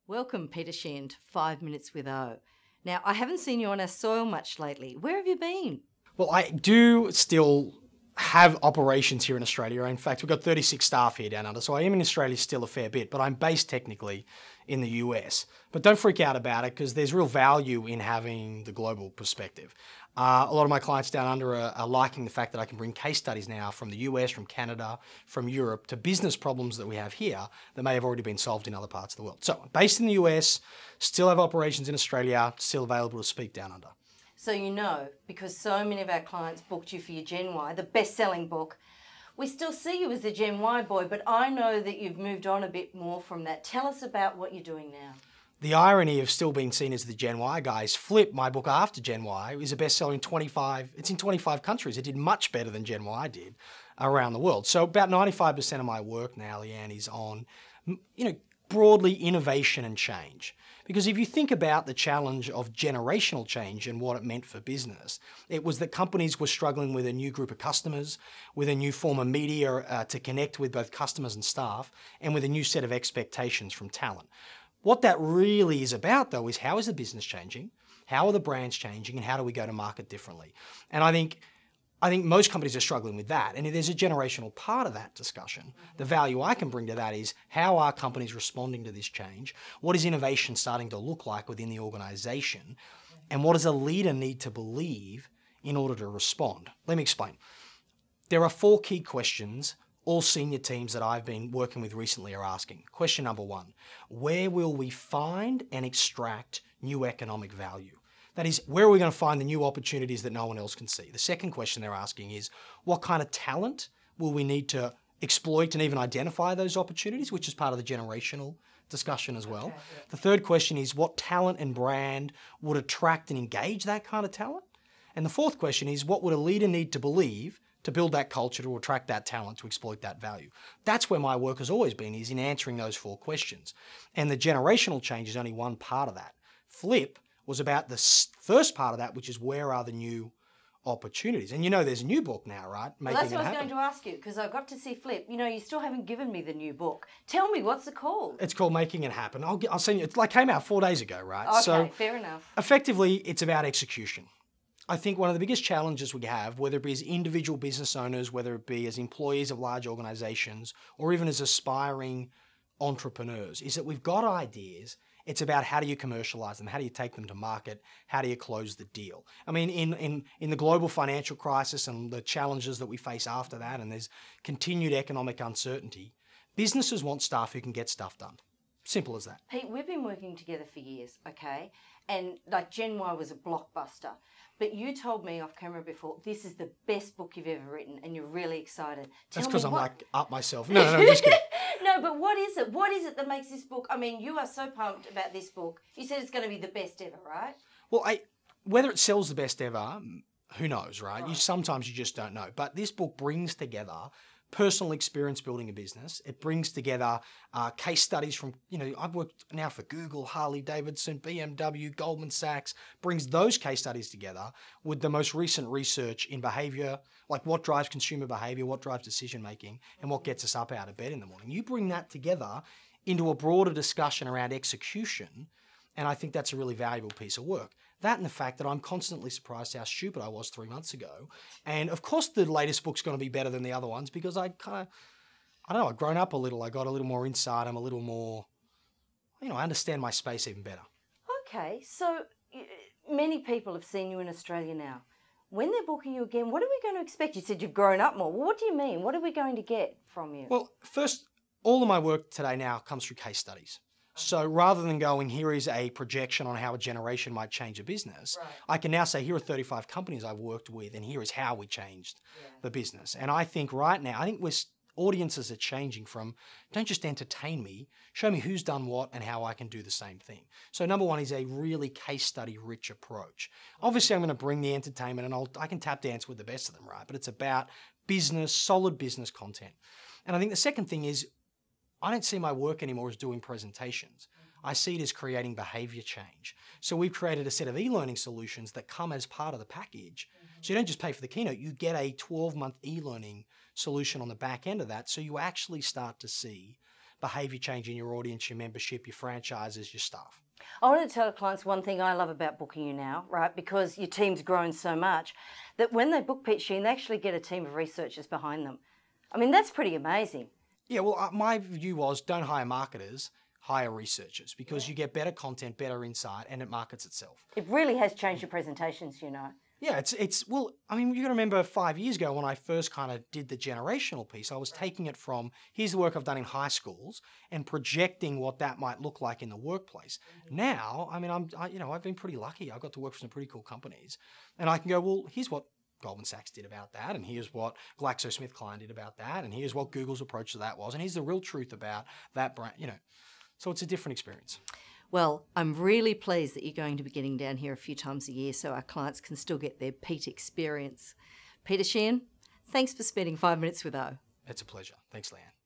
Welcome, Peter Sheahan, to 5 Minutes with O. Now, I haven't seen you on our soil much lately. Where have you been? Well, I do still have operations here in Australia. In fact, we've got 36 staff here down under, so I am in Australia still a fair bit, but I'm based technically in the US. But don't freak out about it, because there's real value in having the global perspective. A lot of my clients down under are liking the fact that I can bring case studies now from the US, from Canada, from Europe to business problems that we have here that may have already been solved in other parts of the world. So, based in the US, still have operations in Australia, still available to speak down under. So you know, because so many of our clients booked you for your Gen Y, the best-selling book, we still see you as the Gen Y boy, but I know that you've moved on a bit more from that. Tell us about what you're doing now. The irony of still being seen as the Gen Y guys, Flip, my book after Gen Y, is a bestseller in 25, it's in 25 countries. It did much better than Gen Y did around the world. So about 95% of my work now, Leanne, is on, broadly innovation and change. Because if you think about the challenge of generational change and what it meant for business, it was that companies were struggling with a new group of customers, with a new form of media to connect with both customers and staff, and with a new set of expectations from talent. What that really is about, though, is how is the business changing, how are the brands changing, and how do we go to market differently? And I think most companies are struggling with that. And if there's a generational part of that discussion, the value I can bring to that is how are companies responding to this change? What is innovation starting to look like within the organization? And what does a leader need to believe in order to respond? Let me explain. There are 4 key questions all senior teams that I've been working with recently are asking. Question number 1, where will we find and extract new economic value? That is, where are we going to find the new opportunities that no one else can see? The second question they're asking is, what kind of talent will we need to exploit and even identify those opportunities, which is part of the generational discussion as well. Okay, yeah. The third question is, what talent and brand would attract and engage that kind of talent? And the fourth question is, what would a leader need to believe to build that culture, to attract that talent, to exploit that value? That's where my work has always been, is in answering those 4 questions. And the generational change is only one part of that. Flip was about the first part of that, which is where are the new opportunities? And there's a new book now, right? Well, that's what I was going to ask you, because I got to see Flip. You still haven't given me the new book. Tell me, what's it called? It's called Making It Happen. I'll send you. It came out 4 days ago, right? Okay, so fair enough. Effectively, it's about execution. I think one of the biggest challenges we have, whether it be as individual business owners, whether it be as employees of large organizations, or even as aspiring entrepreneurs, is that we've got ideas. It's about how do you commercialize them, how do you take them to market, how do you close the deal. I mean, in the global financial crisis and the challenges that we face after that, and there's continued economic uncertainty, businesses want staff who can get stuff done. Simple as that. Pete, we've been working together for years, okay? And Gen Y was a blockbuster. But you told me off camera before, this is the best book you've ever written, and you're really excited. That's because I'm up myself. No, just kidding. No, but what is it? What is it that makes this book? I mean, you are so pumped about this book. You said it's going to be the best ever, right? Well, whether it sells the best ever, who knows, right? Sometimes you just don't know. But this book brings together personal experience building a business. It brings together case studies from, I've worked now for Google, Harley, Davidson, BMW, Goldman Sachs, brings those case studies together with the most recent research in behavior, like what drives consumer behavior, what drives decision making, and what gets us up out of bed in the morning. You bring that together into a broader discussion around execution, and I think that's a really valuable piece of work. That and the fact that I'm constantly surprised how stupid I was 3 months ago. And of course the latest book's going to be better than the other ones, because I've grown up a little. I got a little more insight. I'm a little more, I understand my space even better. Okay, so many people have seen you in Australia now. When they're booking you again, what are we going to expect? You said you've grown up more. Well, what do you mean? What are we going to get from you? Well, first, all of my work today now comes through case studies. So rather than going, here is a projection on how a generation might change a business, right, I can now say, here are 35 companies I've worked with, and here is how we changed the business. And I think right now, audiences are changing from, don't just entertain me, show me who's done what and how I can do the same thing. So number 1 is a really case study rich approach. Obviously, I'm going to bring the entertainment, and I can tap dance with the best of them, right? But it's about business, solid business content. And I think the second thing is, I don't see my work anymore as doing presentations. I see it as creating behavior change. So we've created a set of e-learning solutions that come as part of the package. So you don't just pay for the keynote, you get a 12-month e-learning solution on the back end of that, so you actually start to see behavior change in your audience, your membership, your franchises, your staff. I want to tell clients one thing I love about booking you now, right? Because your team's grown so much that when they book Peter Sheahan, they actually get a team of researchers behind them. I mean, that's pretty amazing. Yeah, well, my view was don't hire marketers, hire researchers, because you get better content, better insight, and it markets itself. It really has changed your presentations, you know. Yeah, well, I mean, you got to remember 5 years ago when I first kind of did the generational piece, I was taking it from, here's the work I've done in high schools and projecting what that might look like in the workplace. Now, I mean, I've been pretty lucky. I got to work for some pretty cool companies, and I can go, well, here's what Goldman Sachs did about that, and here's what GlaxoSmithKline did about that, and here's what Google's approach to that was, and here's the real truth about that brand, you know. So it's a different experience. Well, I'm really pleased that you're going to be getting down here a few times a year so our clients can still get their Pete experience. Peter Sheahan, thanks for spending 5 minutes with O. It's a pleasure. Thanks, Leanne.